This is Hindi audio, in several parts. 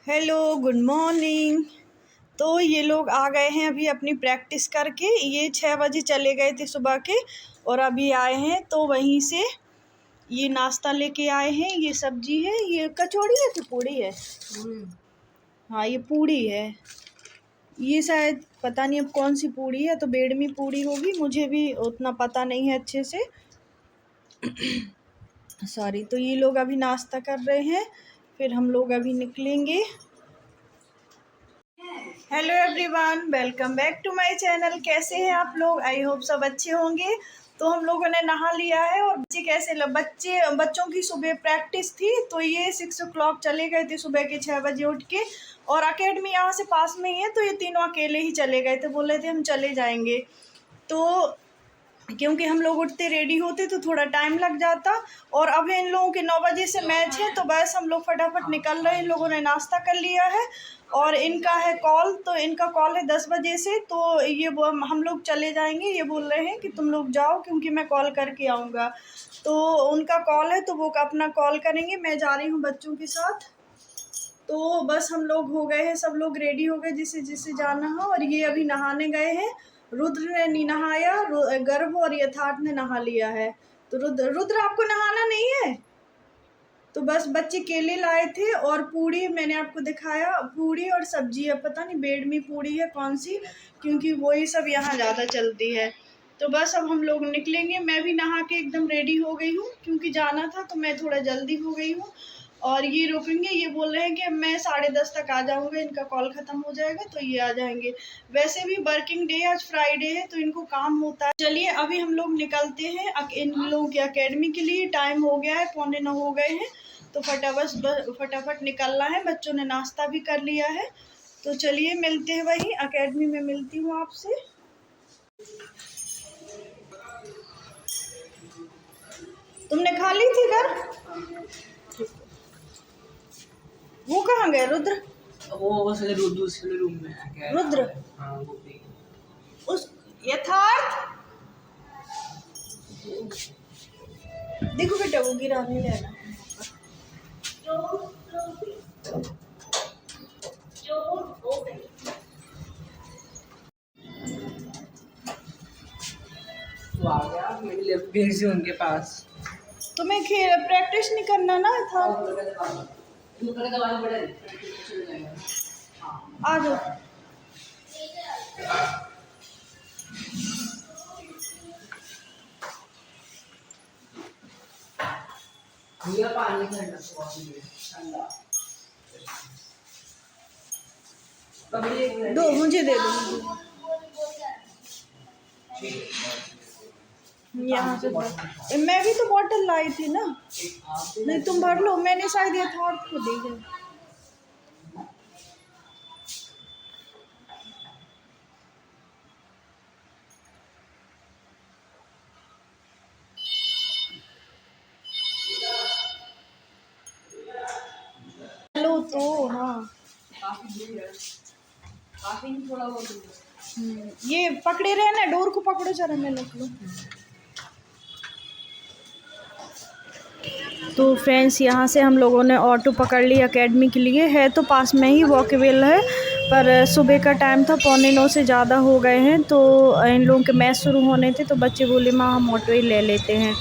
Hello, good morning. तो ये लोग आ गए हैं अभी अपनी प्रैक्टिस करके। ये 6 बजे चले गए थे सुबह के और अभी आए हैं। तो वहीं से ये नाश्ता लेके आए हैं। ये सब्जी है, ये कचौड़ी है कि पूड़ी है? हाँ, ये पूड़ी है। ये शायद पता नहीं अब कौन सी पूड़ी है, तो बेडमी पूड़ी होगी, मुझे भी उतना पता नहीं है अच्छे से। सॉरी। तो ये लोग अभी नाश्ता कर रहे हैं, फिर हम लोग अभी निकलेंगे। Hello everyone, welcome back to my channel. कैसे हैं आप लोग? आई होप सब अच्छे होंगे। तो हम लोगों ने नहा लिया है और बच्चों की सुबह प्रैक्टिस थी, तो ये 6 o'clock चले गए थे सुबह के 6 बजे उठ के। और अकेडमी यहाँ से पास में ही है, तो ये तीनों अकेले ही चले गए थे, बोले थे हम चले जाएंगे। तो क्योंकि हम लोग उठते रेडी होते तो थोड़ा टाइम लग जाता। और अब इन लोगों के 9 बजे से मैच है, तो बस हम लोग फटाफट निकल रहे हैं। इन लोगों ने नाश्ता कर लिया है और इनका है कॉल, तो इनका कॉल है 10 बजे से। तो ये हम लोग चले जाएंगे। ये बोल रहे हैं कि तुम लोग जाओ क्योंकि मैं कॉल करके आऊँगा। तो उनका कॉल है, तो वो अपना कॉल करेंगे। मैं जा रही हूँ बच्चों के साथ। तो बस हम लोग हो गए हैं, सब लोग रेडी हो गए जिसे जिसे जाना है। और ये अभी नहाने गए हैं। रुद्र ने नहीं नहाया, गर्भ और यथार्थ ने नहा लिया है। तो रुद्र आपको नहाना नहीं है? तो बस बच्चे केले लाए थे और पूड़ी मैंने आपको दिखाया। पूड़ी और सब्जी, अब पता नहीं बेडमी पूड़ी है कौन सी, क्योंकि वही सब यहाँ ज़्यादा चलती है। तो बस अब हम लोग निकलेंगे। मैं भी नहा के एकदम रेडी हो गई हूँ क्योंकि जाना था, तो मैं थोड़ा जल्दी हो गई हूँ। और ये रुकेंगे, ये बोल रहे हैं कि मैं 10:30 तक आ जाऊँगा, इनका कॉल ख़त्म हो जाएगा तो ये आ जाएंगे। वैसे भी वर्किंग डे, आज फ्राइडे है तो इनको काम होता है। चलिए अभी हम लोग निकलते हैं इन लोगों की अकेडमी के लिए। टाइम हो गया है, 8:45 हो गए हैं। तो फटाफट निकलना है। बच्चों ने नाश्ता भी कर लिया है। तो चलिए मिलते हैं, वहीं अकेडमी में मिलती हूँ आपसे। तुमने खा ली थी घर? वो कहाँ गए रुद्र? वो दूसरे रूम में है। रुद्र, हाँ, वो भी। उस यथार्थ देखो बेटा, वो गिरा नहीं लेना। वो आ गया, मेरे लिए भेज दी उनके पास। तुम्हें प्रैक्टिस नहीं करना ना था? आ जाओ। भैया पानी ठंडा ठंडा दो, मुझे दे दो। यहाँ से मैं भी तो बॉटल लाई थी ना। नहीं, तुम भर लो, मैंने शायद यथार्थ को दी है। लो तो हाँ, काफी थोड़ा बहुत ये पकड़े रहे ना, डोर को पकड़ो जरा, मैं लिख लूँ। तो फ्रेंड्स, यहाँ से हम लोगों ने ऑटो पकड़ ली अकेडमी के लिए। है तो पास में ही, वॉकेबल है, पर सुबह का टाइम था, 8:45 से ज़्यादा हो गए हैं। तो इन लोगों के मैच शुरू होने थे, तो बच्चे बोले माँ हम ऑटो ही ले लेते हैं।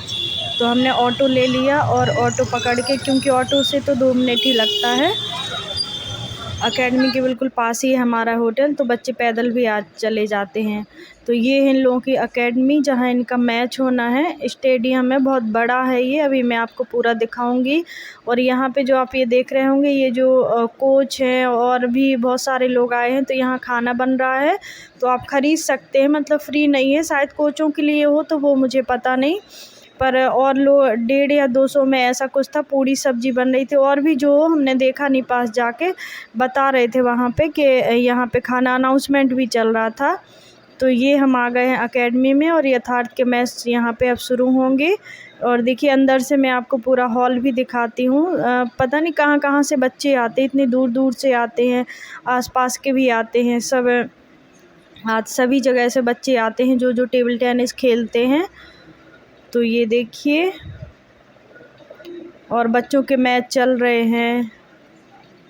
तो हमने ऑटो ले लिया और ऑटो पकड़ के, क्योंकि ऑटो से तो 2 मिनट ही लगता है। अकेडमी के बिल्कुल पास ही है हमारा होटल, तो बच्चे पैदल भी आ चले जाते हैं। तो ये है इन लोगों की अकेडमी, जहाँ इनका मैच होना है। स्टेडियम है, बहुत बड़ा है ये, अभी मैं आपको पूरा दिखाऊंगी। और यहाँ पे जो आप ये देख रहे होंगे, ये जो कोच हैं और भी बहुत सारे लोग आए हैं। तो यहाँ खाना बन रहा है, तो आप ख़रीद सकते हैं, मतलब फ्री नहीं है। शायद कोचों के लिए हो तो वो मुझे पता नहीं, पर और 150 या 200 में ऐसा कुछ था। पूड़ी सब्जी बन रही थी, और भी जो हमने देखा नहीं, पास जाके बता रहे थे वहाँ पे कि यहाँ पे खाना अनाउंसमेंट भी चल रहा था। तो ये हम आ गए हैं अकेडमी में और यथार्थ के मैच यहाँ पे अब शुरू होंगे। और देखिए अंदर से मैं आपको पूरा हॉल भी दिखाती हूँ। पता नहीं कहाँ कहाँ से बच्चे आते हैं, इतनी दूर दूर से आते हैं, आसपास के भी आते हैं सब। आज सभी जगह से बच्चे आते हैं जो जो टेबल टेनिस खेलते हैं। तो ये देखिए, और बच्चों के मैच चल रहे हैं।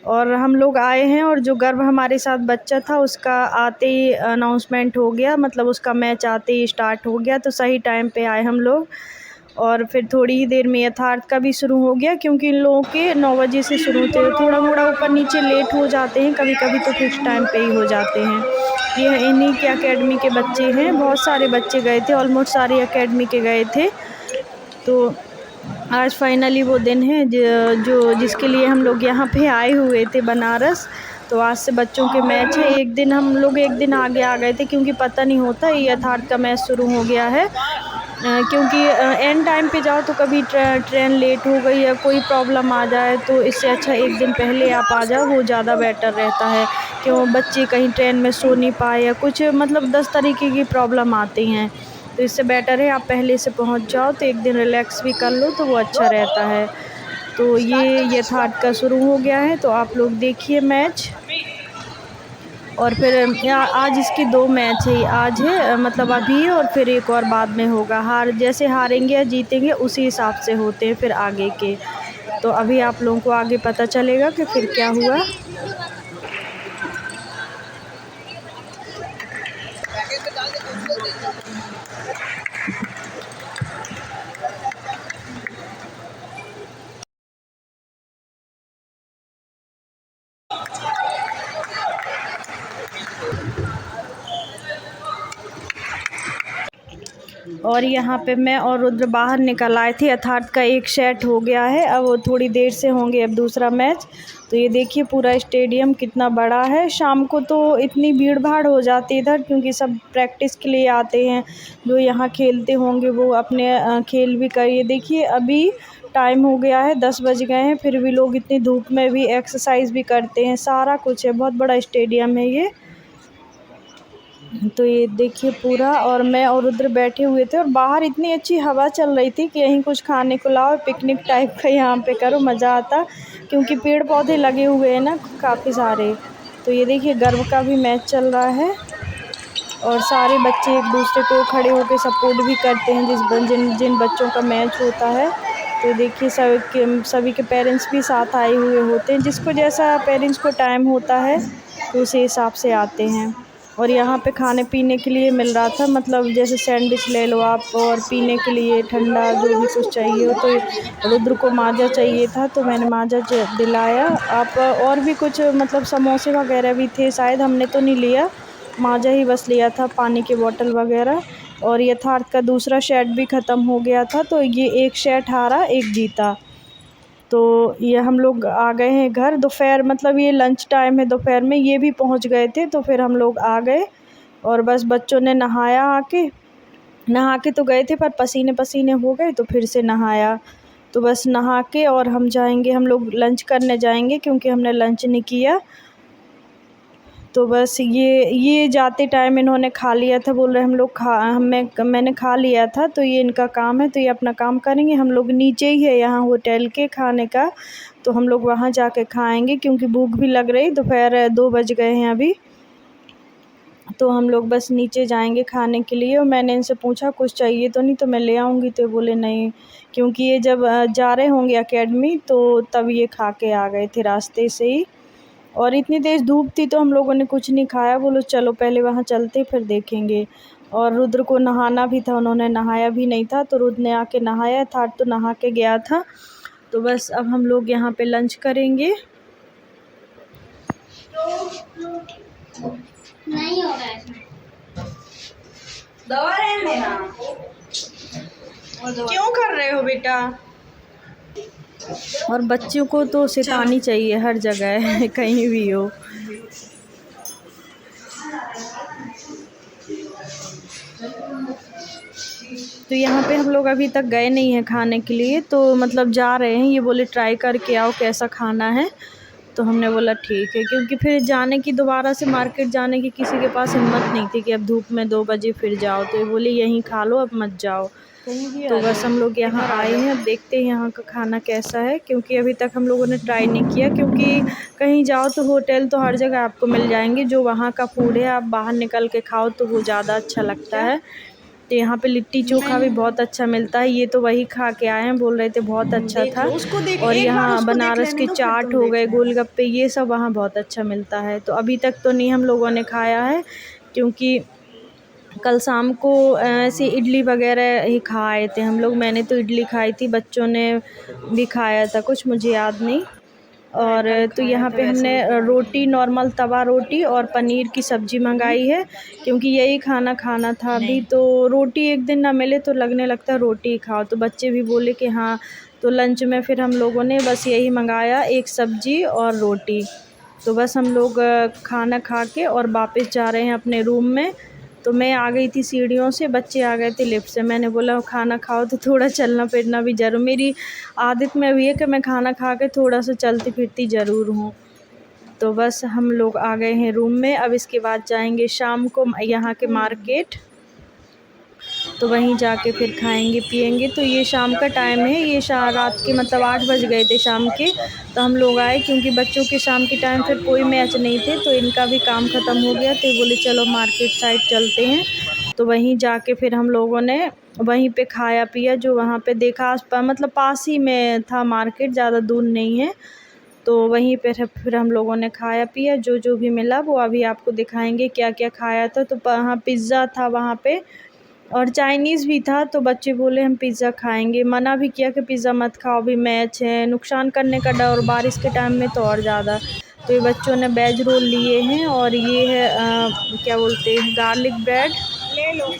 और हम लोग आए हैं और जो गर्भ हमारे साथ बच्चा था उसका आते ही अनाउंसमेंट हो गया, मतलब उसका मैच आते ही स्टार्ट हो गया। तो सही टाइम पे आए हम लोग और फिर थोड़ी ही देर में यथार्थ का भी शुरू हो गया, क्योंकि इन लोगों के 9 बजे से शुरू होते हैं। थोड़ा मोड़ा ऊपर नीचे लेट हो जाते हैं कभी कभी, तो फिक्स टाइम पे ही हो जाते हैं। ये इन्हीं के एकेडमी के बच्चे हैं, बहुत सारे बच्चे गए थे, ऑलमोस्ट सारे एकेडमी के गए थे। तो आज फाइनली वो दिन है जो जिसके लिए हम लोग यहाँ पे आए हुए थे बनारस। तो आज से बच्चों के मैच है। एक दिन हम लोग एक दिन आगे आ गए थे, क्योंकि पता नहीं होता ये यथार्थ का मैच शुरू हो गया है। क्योंकि एंड टाइम पे जाओ तो कभी ट्रेन लेट हो गई या कोई प्रॉब्लम आ जाए, तो इससे अच्छा एक दिन पहले आप आ जाओ, वो ज़्यादा बेटर रहता है। क्यों बच्चे कहीं ट्रेन में सो नहीं पाए या कुछ, मतलब 10 तरीके की प्रॉब्लम आती हैं। तो इससे बेटर है आप पहले से पहुंच जाओ, तो एक दिन रिलैक्स भी कर लो, तो वो अच्छा रहता है। तो ये यथार्थ का शुरू हो गया है, तो आप लोग देखिए मैच। और फिर आज इसके 2 मैच है, आज है मतलब अभी, और फिर एक और बाद में होगा। जैसे हारेंगे या जीतेंगे उसी हिसाब से होते हैं फिर आगे के। तो अभी आप लोगों को आगे पता चलेगा कि फिर क्या हुआ। और यहाँ पे मैं और रुद्र बाहर निकल आए थे। यथार्थ का एक सेट हो गया है, अब वो थोड़ी देर से होंगे अब दूसरा मैच। तो ये देखिए पूरा स्टेडियम कितना बड़ा है। शाम को तो इतनी भीड़ भाड़ हो जाती है इधर, क्योंकि सब प्रैक्टिस के लिए आते हैं। जो यहाँ खेलते होंगे वो अपने खेल भी करिए। देखिए अभी टाइम हो गया है, 10 बज गए हैं, फिर भी लोग इतनी धूप में भी एक्सरसाइज भी करते हैं, सारा कुछ है। बहुत बड़ा स्टेडियम है ये। तो ये देखिए पूरा, और मैं और रुद्र बैठे हुए थे और बाहर इतनी अच्छी हवा चल रही थी कि यहीं कुछ खाने को लाओ, पिकनिक टाइप का यहाँ पे करो, मज़ा आता। क्योंकि पेड़ पौधे लगे हुए हैं ना काफ़ी सारे। तो ये देखिए गर्व का भी मैच चल रहा है और सारे बच्चे एक दूसरे को खड़े होकर सपोर्ट भी करते हैं जिन जिन बच्चों का मैच होता है। तो देखिए सभी के पेरेंट्स भी साथ आए हुए होते हैं, जिसको जैसा पेरेंट्स को टाइम होता है तो उसी हिसाब से आते हैं। और यहाँ पे खाने पीने के लिए मिल रहा था, मतलब जैसे सैंडविच ले लो आप, और पीने के लिए ठंडा जो भी कुछ चाहिए हो। तो रुद्र को माजा चाहिए था, तो मैंने माजा दिलाया। आप और भी कुछ मतलब समोसे वगैरह भी थे शायद, हमने तो नहीं लिया, माजा ही बस लिया था, पानी की बोतल वगैरह। और यथार्थ का दूसरा सेट भी ख़त्म हो गया था, तो ये एक सेट हारा एक जीता। तो ये हम लोग आ गए हैं घर। दोपहर मतलब ये लंच टाइम है, दोपहर में ये भी पहुंच गए थे, तो फिर हम लोग आ गए। और बस बच्चों ने नहाया, नहा के तो गए थे पर पसीने पसीने हो गए, तो फिर से नहाया। तो बस नहा के और हम लोग लंच करने जाएंगे, क्योंकि हमने लंच नहीं किया। तो बस ये जाते टाइम इन्होंने खा लिया था, बोल रहे हम लोग मैंने खा लिया था, तो ये इनका काम है, तो ये अपना काम करेंगे। हम लोग नीचे ही है यहाँ होटल के खाने का, तो हम लोग वहाँ जाके खाएंगे, क्योंकि भूख भी लग रही। दोपहर 2 बज गए हैं अभी, तो हम लोग बस नीचे जाएंगे खाने के लिए। और मैंने इनसे पूछा कुछ चाहिए तो नहीं, तो मैं ले आऊँगी, तो बोले नहीं, क्योंकि ये जब जा रहे होंगे एकेडमी तो तब ये खा के आ गए थे रास्ते से ही। और इतनी तेज़ धूप थी तो हम लोगों ने कुछ नहीं खाया। बोलो चलो पहले वहाँ चलते फिर देखेंगे। और रुद्र को नहाना भी था, उन्होंने नहाया भी नहीं था, तो रुद्र ने आके नहाया था, तो नहा के गया था। तो बस अब हम लोग यहाँ पे लंच करेंगे। नहीं हो रहा है इसमें। दवा रहने देना। क्यों कर रहे हो बेटा? और बच्चों को तो शैतानी चाहिए हर जगह कहीं भी हो। तो यहाँ पे हम लोग अभी तक गए नहीं हैं खाने के लिए, तो मतलब जा रहे हैं। ये बोले ट्राई करके आओ कैसा खाना है, तो हमने बोला ठीक है, क्योंकि फिर जाने की दोबारा से मार्केट जाने की किसी के पास हिम्मत नहीं थी कि अब धूप में 2 बजे फिर जाओ। तो ये बोले यहीं खा लो, अब मत जाओ। तो बस हम लोग यहाँ आए हैं, अब देखते हैं यहाँ का खाना कैसा है, क्योंकि अभी तक हम लोगों ने ट्राई नहीं किया। क्योंकि कहीं जाओ तो होटल तो हर जगह आपको मिल जाएंगे, जो वहाँ का फूड है आप बाहर निकल के खाओ तो वो ज़्यादा अच्छा लगता है। तो यहाँ पे लिट्टी चोखा भी बहुत अच्छा मिलता है। ये तो वही खा के आए हैं, बोल रहे थे बहुत अच्छा था। और यहाँ बनारस के चाट हो गए, गोलगप्पे, ये सब वहाँ बहुत अच्छा मिलता है। तो अभी तक तो नहीं हम लोगों ने खाया है, क्योंकि कल शाम को ऐसे इडली वगैरह ही खा आए थे हम लोग। मैंने तो इडली खाई थी, बच्चों ने भी खाया था कुछ, मुझे याद नहीं। और तो यहाँ पे हमने रोटी, नॉर्मल तवा रोटी और पनीर की सब्ज़ी मंगाई है, क्योंकि यही खाना खाना था अभी। तो रोटी एक दिन ना मिले तो लगने लगता है रोटी ही खाओ, तो बच्चे भी बोले कि हाँ। तो लंच में फिर हम लोगों ने बस यही मंगाया, एक सब्ज़ी और रोटी। तो बस हम लोग खाना खा के और वापस जा रहे हैं अपने रूम में। तो मैं आ गई थी सीढ़ियों से, बच्चे आ गए थे लिफ्ट से। मैंने बोला खाना खाओ तो थोड़ा चलना फिरना भी ज़रूर, मेरी आदत में भी है कि मैं खाना खा के थोड़ा सा चलती फिरती ज़रूर हूँ। तो बस हम लोग आ गए हैं रूम में। अब इसके बाद जाएंगे शाम को यहाँ के मार्केट, तो वहीं जाके फिर खाएंगे पिएंगे। तो ये शाम का टाइम है, ये रात के मतलब 8 बज गए थे शाम के। तो हम लोग आए, क्योंकि बच्चों के शाम के टाइम फिर कोई मैच नहीं थे, तो इनका भी काम ख़त्म हो गया। तो बोले चलो मार्केट साइड चलते हैं। तो वहीं जाके फिर हम लोगों ने वहीं पे खाया पिया, जो वहाँ पे देखा मतलब पास ही में था मार्केट, ज़्यादा दूर नहीं है। तो वहीं पर फिर हम लोगों ने खाया पिया, जो जो भी मिला वो अभी आपको दिखाएंगे क्या क्या खाया था। तो वहाँ पिज़्ज़ा था वहाँ पे, और चाइनीज़ भी था। तो बच्चे बोले हम पिज़्ज़ा खाएंगे, मना भी किया कि पिज़्ज़ा मत खाओ, अभी मैच है, नुकसान करने का डर, और बारिश के टाइम में तो और ज़्यादा। तो ये बच्चों ने वेज रोल लिए हैं, और ये है क्या बोलते हैं, गार्लिक ब्रेड ले लो।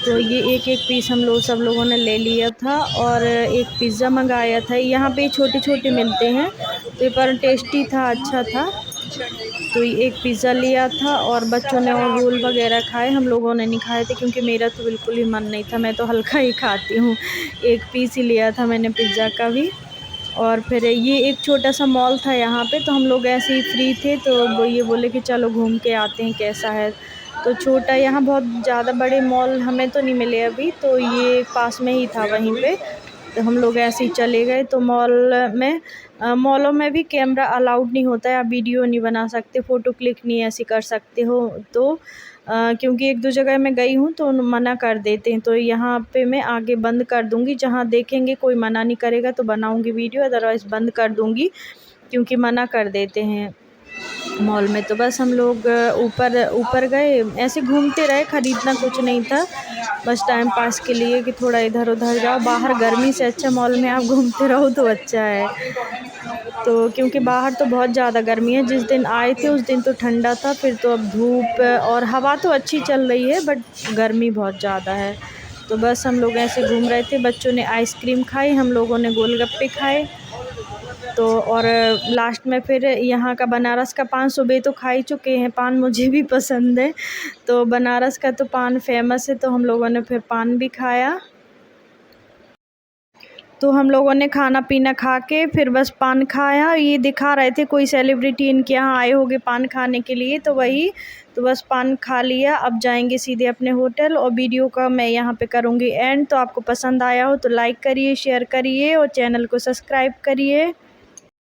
तो ये एक एक पीस हम लोग सब लोगों ने ले लिया था, और एक पिज़्ज़ा मंगाया था। यहाँ पे छोटे छोटे मिलते हैं, तो ये पर टेस्टी था, अच्छा था। तो ये एक पिज़्ज़ा लिया था, और बच्चों ने और रोल वगैरह खाए, हम लोगों ने नहीं खाए थे, क्योंकि मेरा तो बिल्कुल ही मन नहीं था, मैं तो हल्का ही खाती हूँ। एक पीस ही लिया था मैंने पिज़्ज़ा का भी। और फिर ये एक छोटा सा मॉल था यहाँ पे, तो हम लोग ऐसे ही फ्री थे, तो वो ये बोले कि चलो घूम के आते हैं कैसा है। तो छोटा, यहाँ बहुत ज़्यादा बड़े मॉल हमें तो नहीं मिले अभी, तो ये पास में ही था वहीं पे। तो हम लोग ऐसे ही चले गए। तो मॉलों में भी कैमरा अलाउड नहीं होता है, आप वीडियो नहीं बना सकते, फ़ोटो क्लिक नहीं ऐसे कर सकते हो। तो क्योंकि एक दो जगह मैं गई हूँ तो मना कर देते हैं। तो यहाँ पे मैं आगे बंद कर दूँगी, जहाँ देखेंगे कोई मना नहीं करेगा तो बनाऊँगी वीडियो, अदरवाइज़ बंद कर दूँगी, क्योंकि मना कर देते हैं मॉल में। तो बस हम लोग ऊपर गए, ऐसे घूमते रहे, ख़रीदना कुछ नहीं था, बस टाइम पास के लिए कि थोड़ा इधर उधर जाओ। बाहर गर्मी से अच्छा मॉल में आप घूमते रहो तो अच्छा है। तो क्योंकि बाहर तो बहुत ज़्यादा गर्मी है, जिस दिन आए थे उस दिन तो ठंडा था, फिर तो अब धूप, और हवा तो अच्छी चल रही है, बट गर्मी बहुत ज़्यादा है। तो बस हम लोग ऐसे घूम रहे थे, बच्चों ने आइसक्रीम खाई, हम लोगों ने गोलगप्पे खाए। तो और लास्ट में फिर यहाँ का बनारस का पान, सुबह तो खा ही चुके हैं, पान मुझे भी पसंद है, तो बनारस का तो पान फेमस है, तो हम लोगों ने फिर पान भी खाया। तो हम लोगों ने खाना पीना खा के फिर बस पान खाया। ये दिखा रहे थे कोई सेलिब्रिटी इनके यहाँ आए होंगे पान खाने के लिए, तो वही, तो बस पान खा लिया। अब जाएंगे सीधे अपने होटल, और वीडियो का मैं यहाँ पे करूँगी एंड। तो आपको पसंद आया हो तो लाइक करिए, शेयर करिए, और चैनल को सब्सक्राइब करिए।